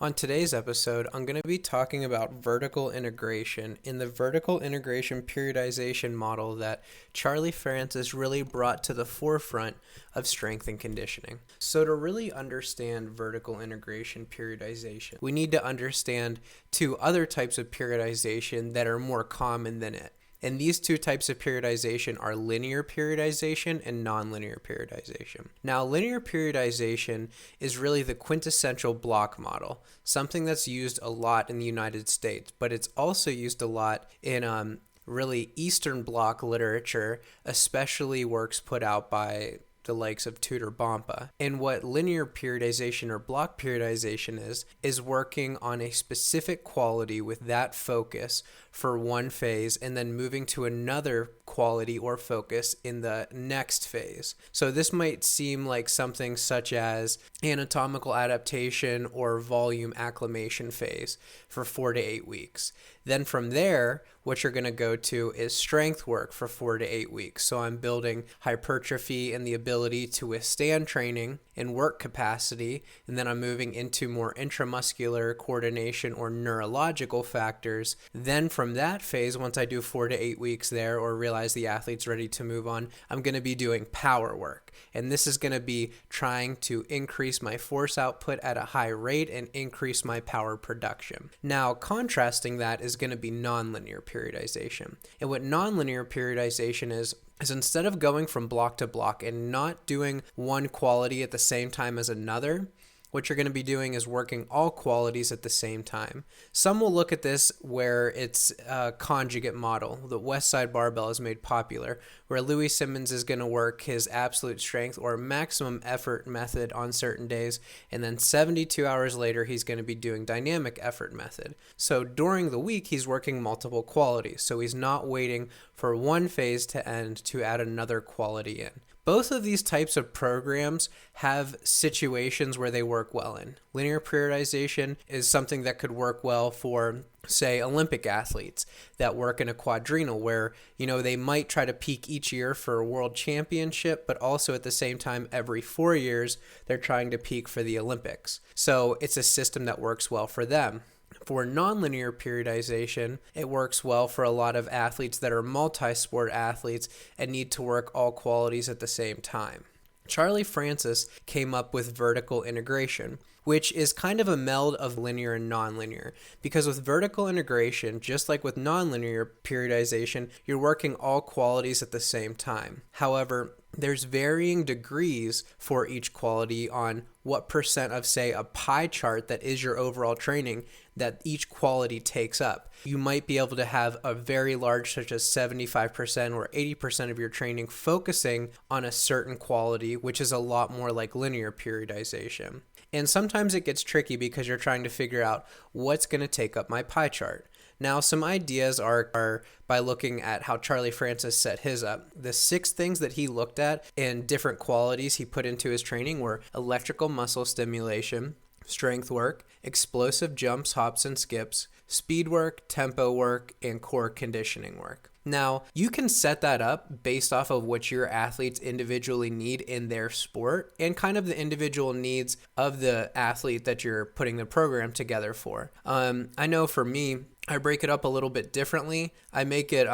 On today's episode, I'm going to be talking about vertical integration in the vertical integration periodization model that Charlie Francis really brought to the forefront of strength and conditioning. So to really understand vertical integration periodization, we need to understand two other types of periodization that are more common than it. And these two types of periodization are linear periodization and nonlinear periodization. Now, linear periodization is really the quintessential block model, something that's used a lot in the United States, but it's also used a lot in really Eastern Bloc literature, especially works put out by the likes of Tudor Bompa. And what linear periodization or block periodization is working on a specific quality with that focus for one phase and then moving to another quality or focus in the next phase. So this might seem like something such as anatomical adaptation or volume acclimation phase for 4 to 8 weeks. Then from there, what you're going to go to is strength work for 4 to 8 weeks. So I'm building hypertrophy and the ability to withstand training and work capacity. And then I'm moving into more intramuscular coordination or neurological factors. Then from that phase, once I do 4 to 8 weeks there or realize the athlete's ready to move on, I'm going to be doing power work. And this is going to be trying to increase my force output at a high rate and increase my power production. Now, contrasting that is going to be nonlinear periodization. And what nonlinear periodization is instead of going from block to block and not doing one quality at the same time as another, what you're going to be doing is working all qualities at the same time. Some will look at this where it's a conjugate model. The West Side Barbell is made popular, where Louis Simmons is going to work his absolute strength or maximum effort method on certain days, and then 72 hours later, he's going to be doing dynamic effort method. So during the week, he's working multiple qualities. So he's not waiting for one phase to end to add another quality in. Both of these types of programs have situations where they work well in. Linear periodization is something that could work well for, say, Olympic athletes that work in a quadrennial where, they might try to peak each year for a world championship, but also at the same time, every 4 years, they're trying to peak for the Olympics. So it's a system that works well for them. For nonlinear periodization, it works well for a lot of athletes that are multi-sport athletes and need to work all qualities at the same time. Charlie Francis came up with vertical integration, which is kind of a meld of linear and nonlinear. Because with vertical integration, just like with nonlinear periodization, you're working all qualities at the same time. However, there's varying degrees for each quality on what percent of, say, a pie chart that is your overall training that each quality takes up. You might be able to have a very large, such as 75% or 80% of your training focusing on a certain quality, which is a lot more like linear periodization. And sometimes it gets tricky because you're trying to figure out what's going to take up my pie chart. Now, some ideas are by looking at how Charlie Francis set his up. The 6 things that he looked at and different qualities he put into his training were electrical muscle stimulation, strength work, explosive jumps, hops, and skips, speed work, tempo work, and core conditioning work. Now, you can set that up based off of what your athletes individually need in their sport and kind of the individual needs of the athlete that you're putting the program together for. I know for me, I break it up a little bit differently. I make it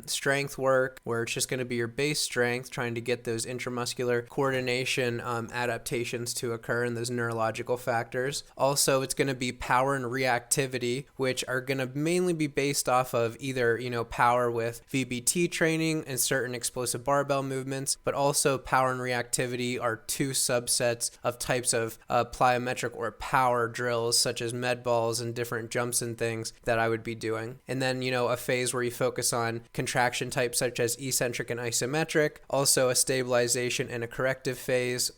strength work, where it's just going to be your base strength, trying to get those intramuscular coordination adaptations to occur and those neurological factors. Also, it's going to be power and reactivity, which are going to mainly be based off of either, power with VBT training and certain explosive barbell movements, but also power and reactivity are 2 subsets of types of plyometric or power drills, such as med balls and different jumps and things that I would be doing. And then, a phase where you focus on contraction types such as eccentric and isometric, also a stabilization and a corrective phase,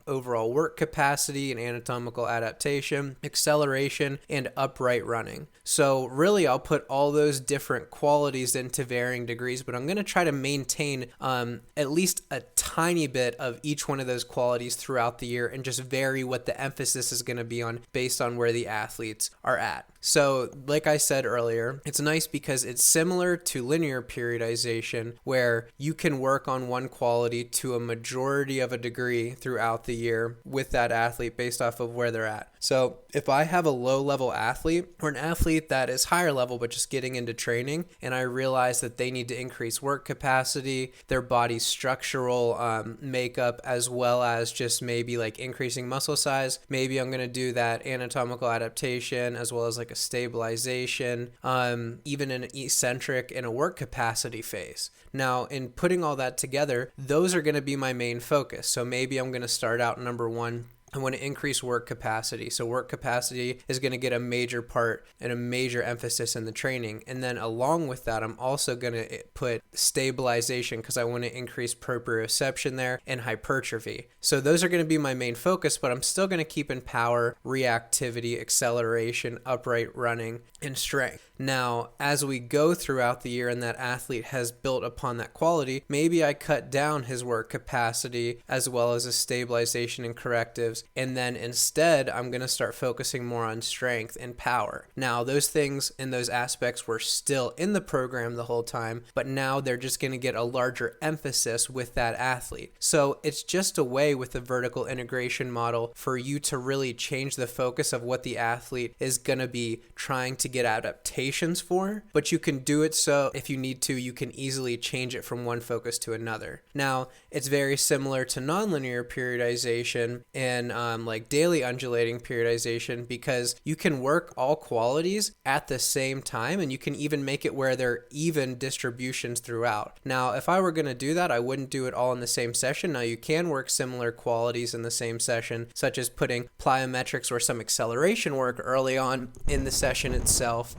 overall work capacity and anatomical adaptation, acceleration, and upright running. So really, I'll put all those different qualities into varying degrees, but I'm going to try to maintain at least a tiny bit of each one of those qualities throughout the year and just vary what the emphasis is going to be on based on where the athletes are at. So like I said earlier, it's nice because it's similar to linear periodization where you can work on one quality to a majority of a degree throughout the year with that athlete based off of where they're at. So if I have a low-level athlete or an athlete that is higher level but just getting into training, and I realize that they need to increase work capacity, their body's structural makeup, as well as just maybe like increasing muscle size, maybe I'm going to do that anatomical adaptation as well as like a stabilization, even an eccentric and a work capacity phase. Now, in putting all that together, those are going to be my main focus. So maybe I'm going to start out number one, I want to increase work capacity. So work capacity is going to get a major part and a major emphasis in the training. And then along with that, I'm also going to put stabilization because I want to increase proprioception there and hypertrophy. So those are going to be my main focus, but I'm still going to keep in power, reactivity, acceleration, upright running, and strength. Now, as we go throughout the year and that athlete has built upon that quality, maybe I cut down his work capacity as well as his stabilization and correctives. And then instead, I'm going to start focusing more on strength and power. Now, those things and those aspects were still in the program the whole time, but now they're just going to get a larger emphasis with that athlete. So it's just a way with the vertical integration model for you to really change the focus of what the athlete is going to be trying to get adaptations for, but you can do it so if you need to, you can easily change it from one focus to another. Now, it's very similar to nonlinear periodization and like daily undulating periodization because you can work all qualities at the same time and you can even make it where they're even distributions throughout. Now, if I were going to do that, I wouldn't do it all in the same session. Now, you can work similar qualities in the same session, such as putting plyometrics or some acceleration work early on in the session itself,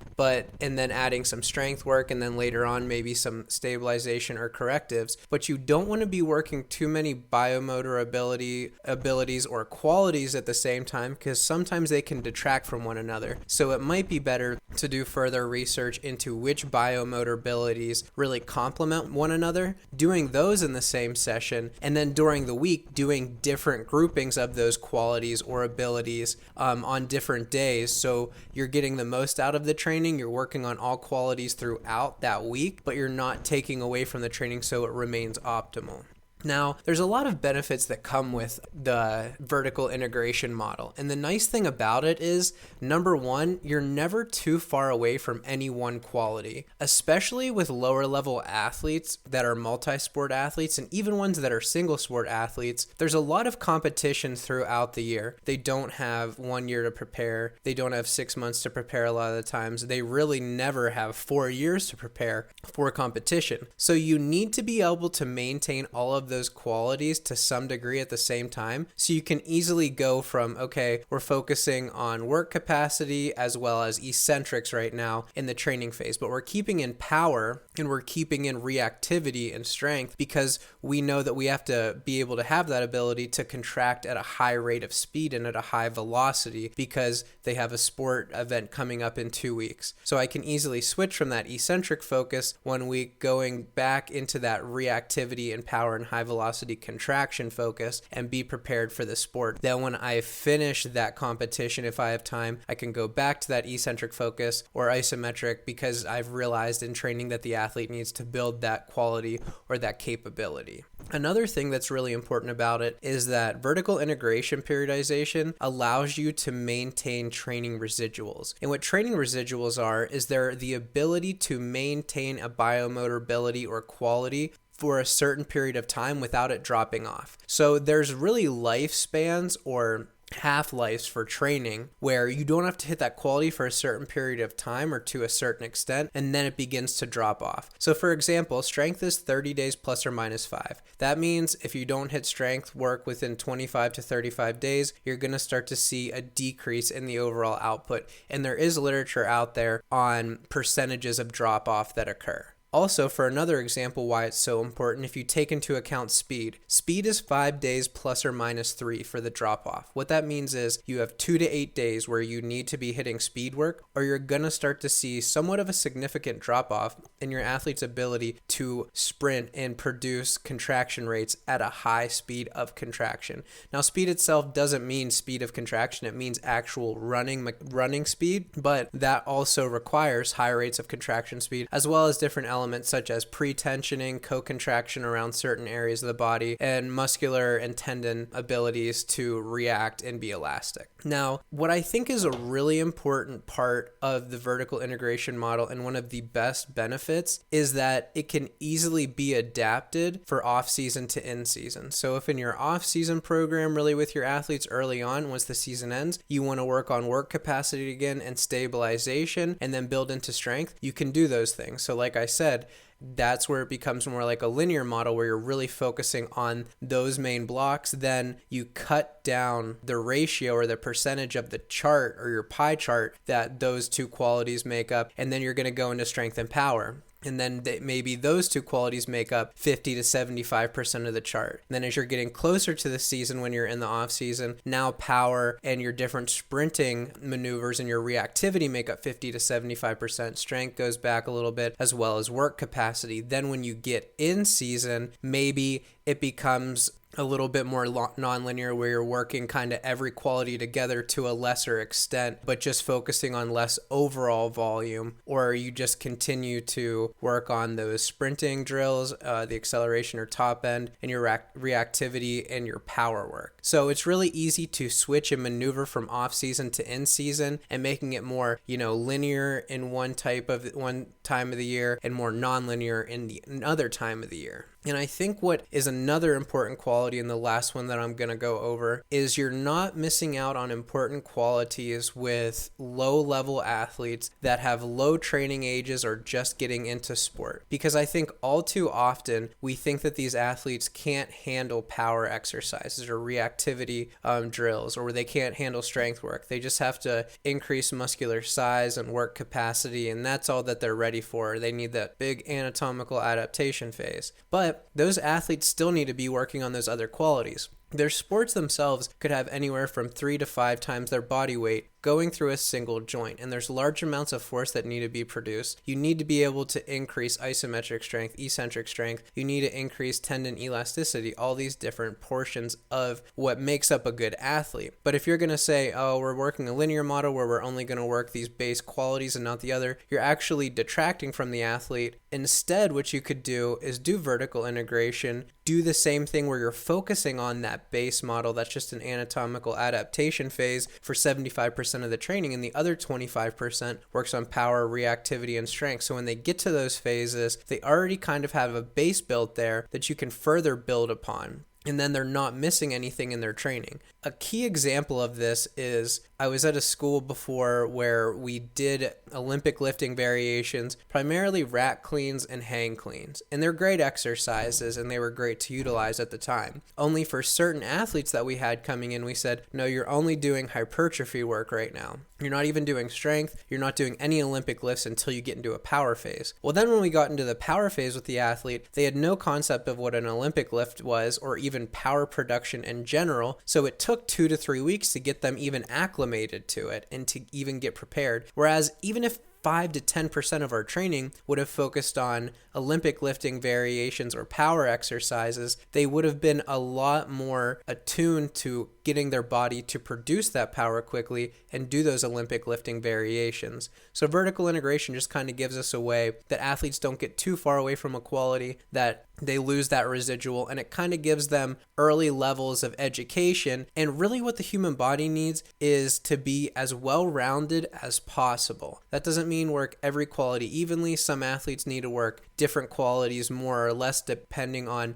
and then adding some strength work and then later on maybe some stabilization or correctives. But you don't want to be working too many biomotor abilities or qualities at the same time because sometimes they can detract from one another. So it might be better to do further research into which biomotor abilities really complement one another, doing those in the same session, and then during the week doing different groupings of those qualities or abilities on different days. So you're getting the most out of the training, you're working on all qualities throughout that week, but you're not taking away from the training so it remains optimal. Now, there's a lot of benefits that come with the vertical integration model. And the nice thing about it is, number one, you're never too far away from any one quality, especially with lower level athletes that are multi-sport athletes and even ones that are single sport athletes. There's a lot of competition throughout the year. They don't have 1 year to prepare. They don't have 6 months to prepare a lot of the times. They really never have 4 years to prepare for competition. So you need to be able to maintain all of those qualities to some degree at the same time. So you can easily go from, okay, we're focusing on work capacity as well as eccentrics right now in the training phase, but we're keeping in power and we're keeping in reactivity and strength because we know that we have to be able to have that ability to contract at a high rate of speed and at a high velocity because they have a sport event coming up in 2 weeks. So I can easily switch from that eccentric focus 1 week going back into that reactivity and power and high velocity contraction focus and be prepared for the sport. Then when I finish that competition, if I have time, I can go back to that eccentric focus or isometric because I've realized in training that the athlete needs to build that quality or that capability. Another thing that's really important about it is that vertical integration periodization allows you to maintain training residuals. And what training residuals are is they're the ability to maintain a biomotor ability or quality for a certain period of time without it dropping off. So there's really lifespans or half-lives for training where you don't have to hit that quality for a certain period of time or to a certain extent, and then it begins to drop off. So for example, strength is 30 days plus or minus 5. That means if you don't hit strength work within 25 to 35 days, you're going to start to see a decrease in the overall output. And there is literature out there on percentages of drop-off that occur. Also, for another example why it's so important, if you take into account speed is 5 days plus or minus 3 for the drop-off. What that means is you have 2 to 8 days where you need to be hitting speed work, or you're going to start to see somewhat of a significant drop-off in your athlete's ability to sprint and produce contraction rates at a high speed of contraction. Now, speed itself doesn't mean speed of contraction. It means actual running speed, but that also requires high rates of contraction speed as well as different elements elements such as pre-tensioning, co-contraction around certain areas of the body, and muscular and tendon abilities to react and be elastic. Now, what I think is a really important part of the vertical integration model and one of the best benefits is that it can easily be adapted for off-season to in-season. So if in your off-season program, really with your athletes early on, once the season ends, you want to work on work capacity again and stabilization and then build into strength, you can do those things. So like I said, that's where it becomes more like a linear model where you're really focusing on those main blocks. Then you cut down the ratio or the percentage of the chart or your pie chart that those two qualities make up, and then you're going to go into strength and power. And then maybe those two qualities make up 50 to 75% of the chart. And then as you're getting closer to the season, when you're in the off season, now power and your different sprinting maneuvers and your reactivity make up 50 to 75%. Strength goes back a little bit, as well as work capacity. Then when you get in season, maybe it becomes a little bit more non-linear, where you're working kind of every quality together to a lesser extent, but just focusing on less overall volume, or you just continue to work on those sprinting drills, the acceleration or top end, and your reactivity and your power work. So it's really easy to switch and maneuver from off season to in season, and making it more, linear in one time of the year and more non-linear in another time of the year. And I think what is another important quality, and the last one that I'm going to go over, is you're not missing out on important qualities with low-level athletes that have low training ages or just getting into sport. Because I think all too often we think that these athletes can't handle power exercises or reactivity drills, or they can't handle strength work. They just have to increase muscular size and work capacity, and that's all that they're ready for. They need that big anatomical adaptation phase. But those athletes still need to be working on those other qualities. Their sports themselves could have anywhere from 3 to 5 times their body weight going through a single joint, and there's large amounts of force that need to be produced. You need to be able to increase isometric strength, eccentric strength. You need to increase tendon elasticity, all these different portions of what makes up a good athlete. But if you're going to say, oh, we're working a linear model where we're only going to work these base qualities and not the other, you're actually detracting from the athlete. Instead, what you could do is do vertical integration, do the same thing where you're focusing on that base model that's just an anatomical adaptation phase for 75% of the training, and the other 25% works on power, reactivity, and strength. So when they get to those phases, they already kind of have a base built there that you can further build upon. And then they're not missing anything in their training. A key example of this is I was at a school before where we did Olympic lifting variations, primarily rack cleans and hang cleans. And they're great exercises and they were great to utilize at the time. Only for certain athletes that we had coming in, we said, no, you're only doing hypertrophy work right now. You're not even doing strength. You're not doing any Olympic lifts until you get into a power phase. Well, then when we got into the power phase with the athlete, they had no concept of what an Olympic lift was or even power production in general. So it took 2 to 3 weeks to get them even acclimated to it and to even get prepared. Whereas even if 5 to 10% of our training would have focused on Olympic lifting variations or power exercises, they would have been a lot more attuned to getting their body to produce that power quickly and do those Olympic lifting variations. So vertical integration just kind of gives us a way that athletes don't get too far away from a quality, that they lose that residual, and it kind of gives them early levels of education. And really what the human body needs is to be as well-rounded as possible. That doesn't mean work every quality evenly. Some athletes need to work different qualities more or less depending on,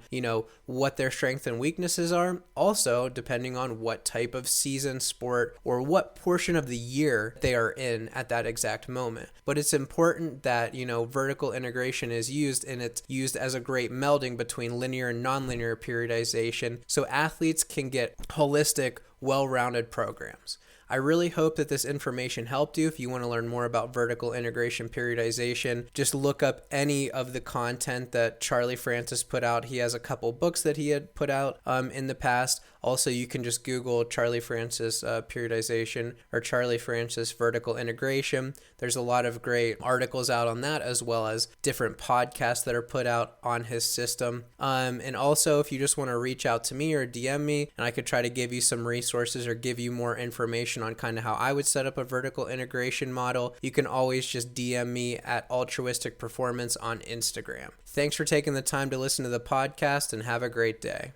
what their strengths and weaknesses are. Also, depending on what type of season, sport, or what portion of the year they are in at that exact moment. But it's important that, vertical integration is used, and it's used as a great melding between linear and nonlinear periodization so athletes can get holistic, well-rounded programs. I really hope that this information helped you. If you want to learn more about vertical integration periodization, just look up any of the content that Charlie Francis put out. He has a couple books that he had put out in the past. Also, you can just Google Charlie Francis periodization or Charlie Francis vertical integration. There's a lot of great articles out on that, as well as different podcasts that are put out on his system. And also, if you just want to reach out to me or DM me, and I could try to give you some resources or give you more information on kind of how I would set up a vertical integration model, you can always just DM me at Altruistic Performance on Instagram. Thanks for taking the time to listen to the podcast, and have a great day.